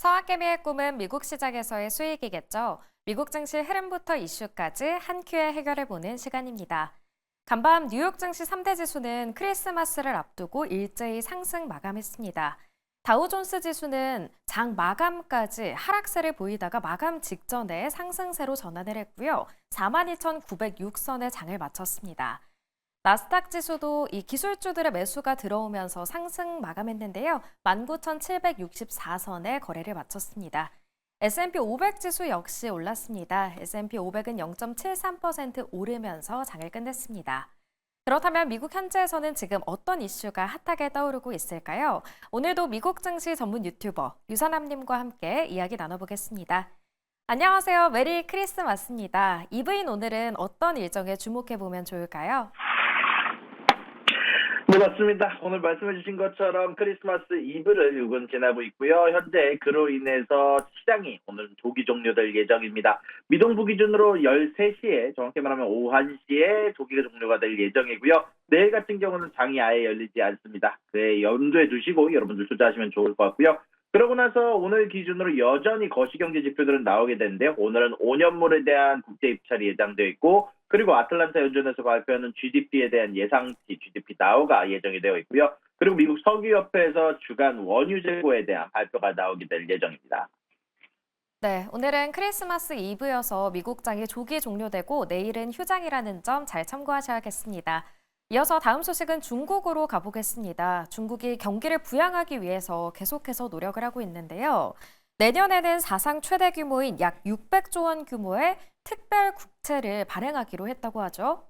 서학개미의 꿈은 미국 시장에서의 수익이겠죠. 미국 증시 흐름부터 이슈까지 한 큐에 해결해보는 시간입니다. 간밤 뉴욕 증시 3대 지수는 크리스마스를 앞두고 일제히 상승 마감했습니다. 다우존스 지수는 장 마감까지 하락세를 보이다가 마감 직전에 상승세로 전환을 했고요. 42,906선에 장을 마쳤습니다. 나스닥 지수도 이 기술주들의 매수가 들어오면서 상승 마감했는데요. 19,764선에 거래를 마쳤습니다. S&P 500 지수 역시 올랐습니다. S&P 500은 0.73% 오르면서 장을 끝냈습니다. 그렇다면 미국 현지에서는 지금 어떤 이슈가 핫하게 떠오르고 있을까요? 오늘도 미국 증시 전문 유튜버 유선남님과 함께 이야기 나눠보겠습니다. 안녕하세요. 메리 크리스마스입니다. 이브인 오늘은 어떤 일정에 주목해보면 좋을까요? 네, 맞습니다. 오늘 말씀해 주신 것처럼 크리스마스 이브를 육은 지나고 있고요. 현재 그로 인해서 시장이 오늘 조기 종료될 예정입니다. 미동부 기준으로 13시에, 정확히 말하면 오후 1시에 조기가 종료가 될 예정이고요. 내일 같은 경우는 장이 아예 열리지 않습니다. 그에 염두에 두시고 여러분들 투자하시면 좋을 것 같고요. 그러고 나서 오늘 기준으로 여전히 거시경제 지표들은 나오게 되는데요. 오늘은 5년물에 대한 국제 입찰이 예정되어 있고, 그리고 아틀란타 연준에서 발표하는 GDP에 대한 예상치 GDP 나오가 예정이 되어 있고요. 그리고 미국 석유협회에서 주간 원유 재고에 대한 발표가 나오게 될 예정입니다. 네, 오늘은 크리스마스 이브여서 미국장이 조기 종료되고 내일은 휴장이라는 점 잘 참고하셔야겠습니다. 이어서 다음 소식은 중국으로 가보겠습니다. 중국이 경기를 부양하기 위해서 계속해서 노력을 하고 있는데요. 내년에는 사상 최대 규모인 약 600조 원 규모의 특별 국채를 발행하기로 했다고 하죠.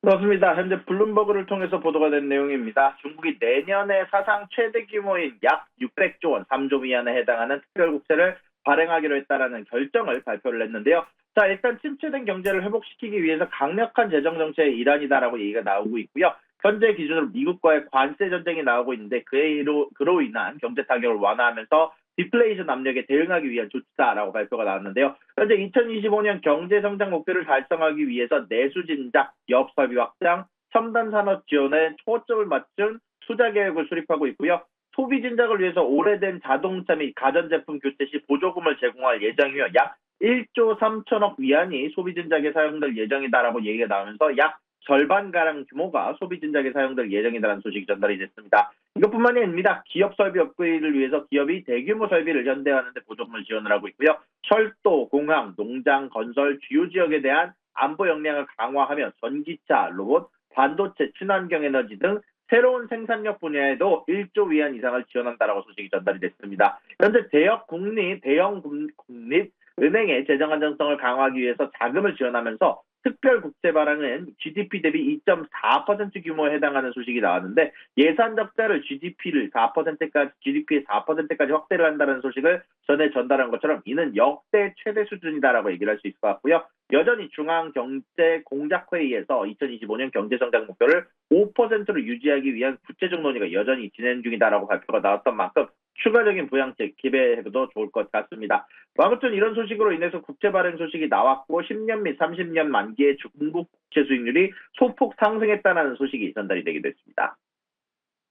그렇습니다. 현재 블룸버그를 통해서 보도가 된 내용입니다. 중국이 내년에 사상 최대 규모인 약 600조 원, 3조 위안에 해당하는 특별국채를 발행하기로 했다는 결정을 발표를 했는데요. 자, 일단 침체된 경제를 회복시키기 위해서 강력한 재정정책의 일환이다라고 얘기가 나오고 있고요. 현재 기준으로 미국과의 관세 전쟁이 나오고 있는데 그로 인한 경제 타격을 완화하면서 디플레이션 압력에 대응하기 위한 조치다라고 발표가 나왔는데요. 현재 2025년 경제 성장 목표를 달성하기 위해서 내수 진작, 기업 설비 확장, 첨단 산업 지원에 초점을 맞춘 투자 계획을 수립하고 있고요. 소비 진작을 위해서 오래된 자동차 및 가전제품 교체 시 보조금을 제공할 예정이며 약 1조 3천억 위안이 소비 진작에 사용될 예정이다라고 얘기가 나오면서 약 절반가량 규모가 소비 진작에 사용될 예정이라는 소식이 전달이 됐습니다. 이것뿐만이 아닙니다. 기업 설비 업그레이드를 위해서 기업이 대규모 설비를 현대화하는 데 보조금을 지원을 하고 있고요. 철도, 공항, 농장, 건설, 주요 지역에 대한 안보 역량을 강화하며 전기차, 로봇, 반도체, 친환경 에너지 등 새로운 생산력 분야에도 1조 위안 이상을 지원한다라고 소식이 전달이 됐습니다. 현재 대형 국립 은행의 재정 안정성을 강화하기 위해서 자금을 지원하면서 특별 국채 발행은 GDP 대비 2.4% 규모에 해당하는 소식이 나왔는데 예산 적자를 GDP의 4%까지 확대를 한다는 소식을 전에 전달한 것처럼 이는 역대 최대 수준이다라고 얘기를 할 수 있을 것 같고요. 여전히 중앙경제공작회의에서 2025년 경제성장 목표를 5%로 유지하기 위한 구체적 논의가 여전히 진행 중이다라고 발표가 나왔던 만큼 추가적인 부양책 기대해도 좋을 것 같습니다. 아무튼 이런 소식으로 인해서 국채 발행 소식이 나왔고 10년 및 30년 만기의 중국 국채 수익률이 소폭 상승했다는 소식이 전달이 되게 됐습니다.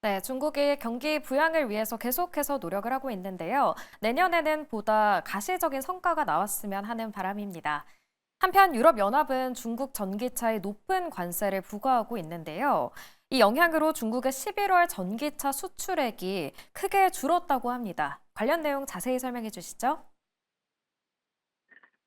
네, 중국이 경기 부양을 위해서 계속해서 노력을 하고 있는데요. 내년에는 보다 가시적인 성과가 나왔으면 하는 바람입니다. 한편 유럽연합은 중국 전기차에 높은 관세를 부과하고 있는데요. 이 영향으로 중국의 11월 전기차 수출액이 크게 줄었다고 합니다. 관련 내용 자세히 설명해 주시죠.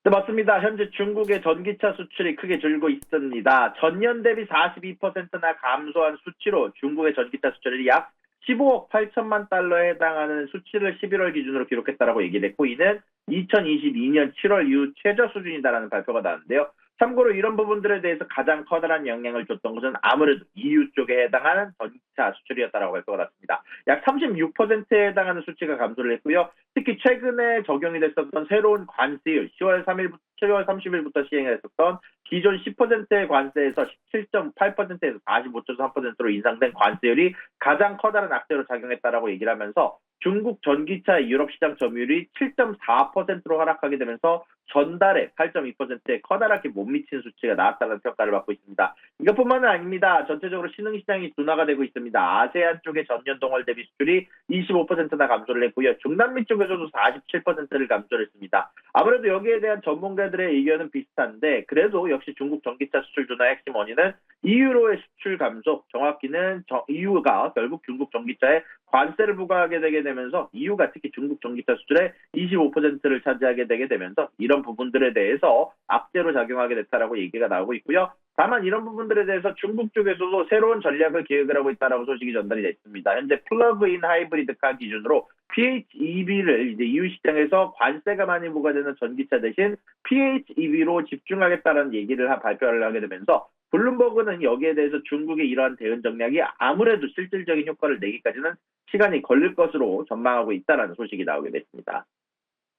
네, 맞습니다. 현재 중국의 전기차 수출이 크게 줄고 있습니다. 전년 대비 42%나 감소한 수치로 중국의 전기차 수출이 약 15억 8천만 달러에 해당하는 수치를 11월 기준으로 기록했다라고 얘기됐고 이는 2022년 7월 이후 최저 수준이다라는 발표가 나왔는데요. 참고로 이런 부분들에 대해서 가장 커다란 영향을 줬던 것은 아무래도 EU 쪽에 해당하는 전기차 수출이었다라고 발표가 났습니다. 약 36%에 해당하는 수치가 감소를 했고요. 특히 최근에 적용이 됐었던 새로운 관세율 10월 30일부터 시행했었던 기존 10%의 관세에서 17.8%에서 45.3%로 인상된 관세율이 가장 커다란 악재로 작용했다라고 얘기를 하면서 중국 전기차의 유럽 시장 점유율이 7.4%로 하락하게 되면서 전달에 8.2%에 커다랗게 못 미치는 수치가 나왔다는 평가를 받고 있습니다. 이것뿐만은 아닙니다. 전체적으로 신흥시장이 둔화가 되고 있습니다. 아세안 쪽의 전년 동월 대비 수출이 25%나 감소를 했고요. 중남미 쪽에서도 47%를 감소를 했습니다. 아무래도 여기에 대한 전문가들의 의견은 비슷한데 그래도 역시 중국 전기차 수출 둔화의 핵심 원인은 EU로의 수출 감소, 정확히는 EU가 결국 중국 전기차에 관세를 부과하게 되게 되면서 EU가 특히 중국 전기차 수출의 25%를 차지하게 되게 되면서 이런 부분들에 대해서 악재로 작용하게 됐다라고 얘기가 나오고 있고요. 다만 이런 부분들에 대해서 중국 쪽에서도 새로운 전략을 기획을 하고 있다라고 소식이 전달이 됐습니다. 현재 플러그인 하이브리드카 기준으로 PHEV를 이제 EU 시장에서 관세가 많이 부과되는 전기차 대신 PHEV로 집중하겠다는 얘기를 발표를 하게 되면서 블룸버그는 여기에 대해서 중국의 이러한 대응 전략이 아무래도 실질적인 효과를 내기까지는 시간이 걸릴 것으로 전망하고 있다는 소식이 나오게 됐습니다.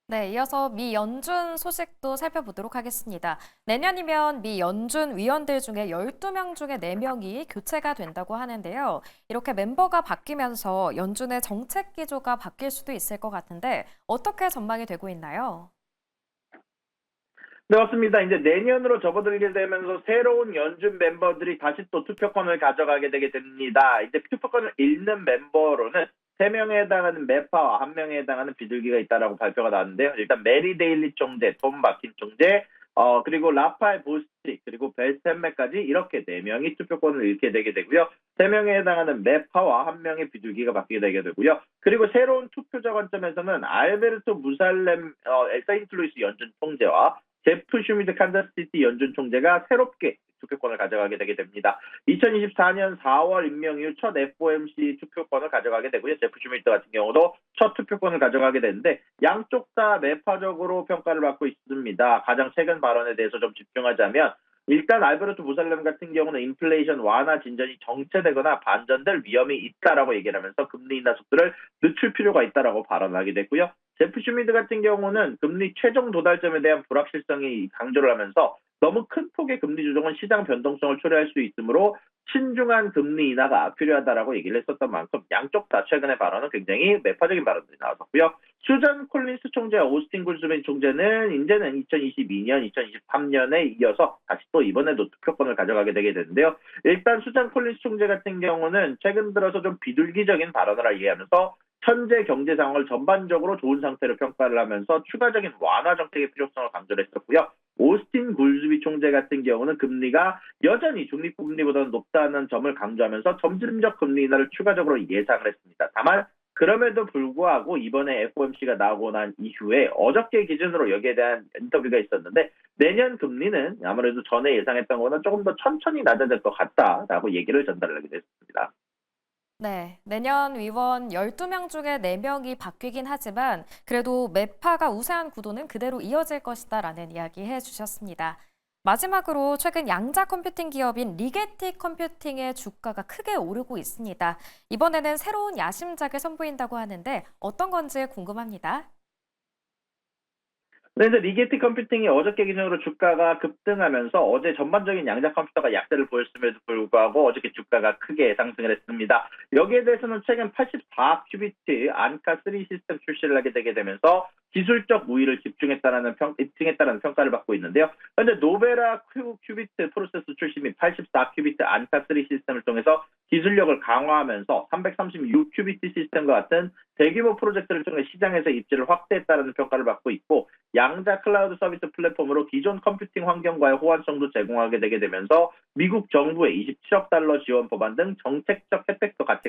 네, 이어서 미 연준 소식도 살펴보도록 하겠습니다. 내년이면 미 연준 위원들 중에 12명 중에 4명이 교체가 된다고 하는데요. 이렇게 멤버가 바뀌면서 연준의 정책 기조가 바뀔 수도 있을 것 같은데 어떻게 전망이 되고 있나요? 네, 맞습니다. 이제 내년으로 접어들게 되면서 새로운 연준 멤버들이 다시 또 투표권을 가져가게 되게 됩니다. 이제 투표권을 잃는 멤버로는 3명에 해당하는 매파와 1명에 해당하는 비둘기가 있다라고 발표가 나왔는데요. 일단 메리 데일리 총재, 톰 마킨 총재, 그리고 라파엘 보스틱, 그리고 벨스템메까지 이렇게 4명이 투표권을 잃게 되게 되고요. 3명에 해당하는 매파와 1명의 비둘기가 바뀌게 되게 되고요. 그리고 새로운 투표자 관점에서는 알베르토 무살렘 세인트루이스 연준 총재와 제프 슈미드 칸자스시티 연준 총재가 새롭게 투표권을 가져가게 되게 됩니다. 2024년 4월 임명 이후 첫 FOMC 투표권을 가져가게 되고요. 제프 슈미드 같은 경우도 첫 투표권을 가져가게 되는데 양쪽 다 매파적으로 평가를 받고 있습니다. 가장 최근 발언에 대해서 좀 집중하자면 일단 알베르토 무살렘 같은 경우는 인플레이션 완화 진전이 정체되거나 반전될 위험이 있다라고 얘기를 하면서 금리 인하 속도를 늦출 필요가 있다라고 발언하게 됐고요. 제프 슈미드 같은 경우는 금리 최종 도달점에 대한 불확실성이 강조를 하면서 너무 큰 폭의 금리 조정은 시장 변동성을 초래할 수 있으므로 신중한 금리 인하가 필요하다라고 얘기를 했었던 만큼 양쪽 다 최근의 발언은 굉장히 매파적인 발언들이 나왔었고요. 수잔 콜린스 총재와 오스틴 굴스맨 총재는 이제는 2022년, 2023년에 이어서 다시 또 이번에도 투표권을 가져가게 되게 되는데요. 일단 수잔 콜린스 총재 같은 경우는 최근 들어서 좀 비둘기적인 발언을 얘기하면서 현재 경제 상황을 전반적으로 좋은 상태로 평가를 하면서 추가적인 완화 정책의 필요성을 강조를 했었고요. 오스틴 굴스비 총재 같은 경우는 금리가 여전히 중립금리보다는 높다는 점을 강조하면서 점진적 금리 인하를 추가적으로 예상을 했습니다. 다만 그럼에도 불구하고 이번에 FOMC가 나오고 난 이후에 어저께 기준으로 여기에 대한 인터뷰가 있었는데 내년 금리는 아무래도 전에 예상했던 것보다 조금 더 천천히 낮아질 것 같다라고 얘기를 전달하게 됐습니다. 네, 내년 위원 12명 중에 4명이 바뀌긴 하지만 그래도 매파가 우세한 구도는 그대로 이어질 것이다라는 이야기 해주셨습니다. 마지막으로 최근 양자 컴퓨팅 기업인 리게티 컴퓨팅의 주가가 크게 오르고 있습니다. 이번에는 새로운 야심작을 선보인다고 하는데 어떤 건지 궁금합니다. 그래서 리게티 컴퓨팅이 어저께 기준으로 주가가 급등하면서 어제 전반적인 양자 컴퓨터가 약세를 보였음에도 불구하고 어저께 주가가 크게 상승을 했습니다. 여기에 대해서는 최근 84큐비트 안카 3 시스템 출시를 하게 되게 되면서 기술적 우위를 입증했다는 평가를 받고 있는데요. 현재 노베라 큐비트 프로세서 출시 및 84큐비트 안카 3 시스템을 통해서 기술력을 강화하면서 336큐비트 시스템과 같은 대규모 프로젝트를 통해 시장에서 입지를 확대했다는 평가를 받고 있고 양자 클라우드 서비스 플랫폼으로 기존 컴퓨팅 환경과의 호환성도 제공하게 되게 되면서 미국 정부의 27억 달러 지원 법안 등 정책적 혜택도 같이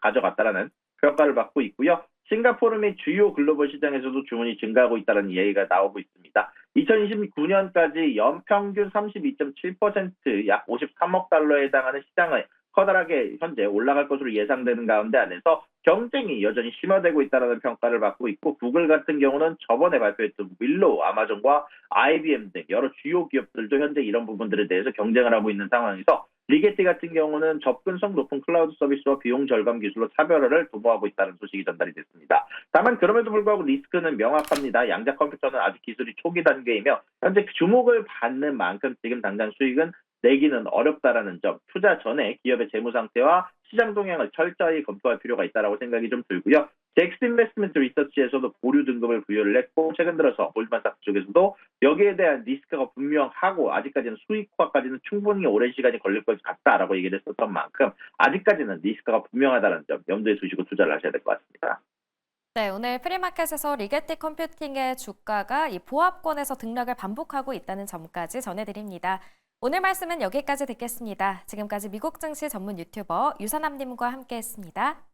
가져갔다라는 평가를 받고 있고요. 싱가포르 및 주요 글로벌 시장에서도 주문이 증가하고 있다는 이야기가 나오고 있습니다. 2029년까지 연평균 32.7% 약 53억 달러에 해당하는 시장을 커다랗게 현재 올라갈 것으로 예상되는 가운데 안에서 경쟁이 여전히 심화되고 있다는 평가를 받고 있고 구글 같은 경우는 저번에 발표했던 윌로우, 아마존과 IBM 등 여러 주요 기업들도 현재 이런 부분들에 대해서 경쟁을 하고 있는 상황에서 리게티 같은 경우는 접근성 높은 클라우드 서비스와 비용 절감 기술로 차별화를 도모하고 있다는 소식이 전달이 됐습니다. 다만 그럼에도 불구하고 리스크는 명확합니다. 양자 컴퓨터는 아직 기술이 초기 단계이며 현재 주목을 받는 만큼 지금 당장 수익은 내기는 어렵다라는 점, 투자 전에 기업의 재무 상태와 시장 동향을 철저히 검토할 필요가 있다라고 생각이 좀 들고요. 잭스 인베스트먼트 리서치에서도 보류 등급을 부여를 했고 최근 들어서 골드만삭스 쪽에서도 여기에 대한 리스크가 분명하고 아직까지는 수익화까지는 충분히 오랜 시간이 걸릴 것 같다라고 얘기를 했었던 만큼 아직까지는 리스크가 분명하다는 점 염두에 두시고 투자를 하셔야 될 것 같습니다. 네, 오늘 프리마켓에서 리게티 컴퓨팅의 주가가 이 보합권에서 등락을 반복하고 있다는 점까지 전해드립니다. 오늘 말씀은 여기까지 듣겠습니다. 지금까지 미국 증시 전문 유튜버 유선남님과 함께했습니다.